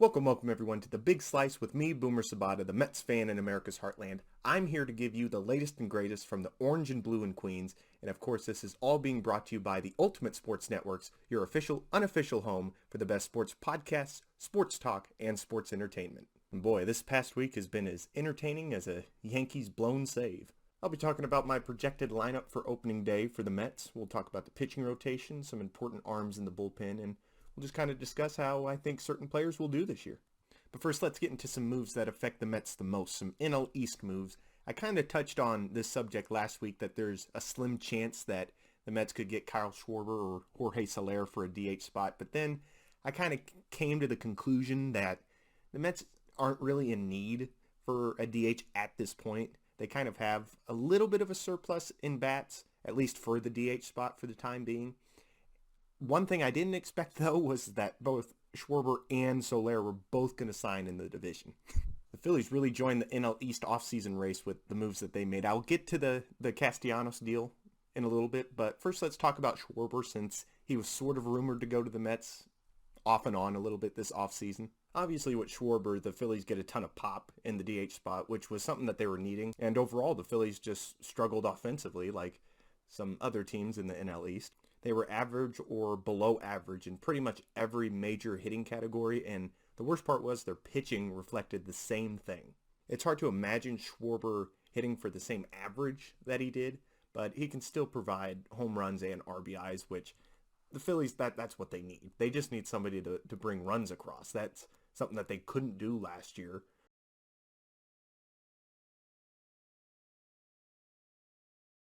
Welcome everyone to the Big Slice with me, Boomer Sabata, the Mets fan in America's heartland. I'm here to give you the latest and greatest from the orange and blue in Queens, and of course this is all being brought to you by the Ultimate Sports Networks, your official, unofficial home for the best sports podcasts, sports talk, and sports entertainment. And boy, this past week has been as entertaining as a Yankees blown save. I'll be talking about my projected lineup for opening day for the Mets. We'll talk about the pitching rotation, some important arms in the bullpen, and we'll just kind of discuss how I think certain players will do this year. But first, let's get into some moves that affect the Mets the most, some NL East moves. I kind of touched on this subject last week that there's a slim chance that the Mets could get Kyle Schwarber or Jorge Soler for a DH spot, but then I kind of came to the conclusion that the Mets aren't really in need for a DH at this point. They kind of have a little bit of a surplus in bats, at least for the DH spot for the time being. One thing I didn't expect, though, was that both Schwarber and Soler were both going to sign in the division. The Phillies really joined the NL East offseason race with the moves that they made. I'll get to the Castellanos deal in a little bit, but first let's talk about Schwarber, since he was sort of rumored to go to the Mets off and on a little bit this offseason. Obviously with Schwarber, the Phillies get a ton of pop in the DH spot, which was something that they were needing, and overall the Phillies just struggled offensively like some other teams in the NL East. They were average or below average in pretty much every major hitting category, and the worst part was their pitching reflected the same thing. It's hard to imagine Schwarber hitting for the same average that he did, but he can still provide home runs and RBIs, which the Phillies, that's what they need. They just need somebody to bring runs across. That's something that they couldn't do last year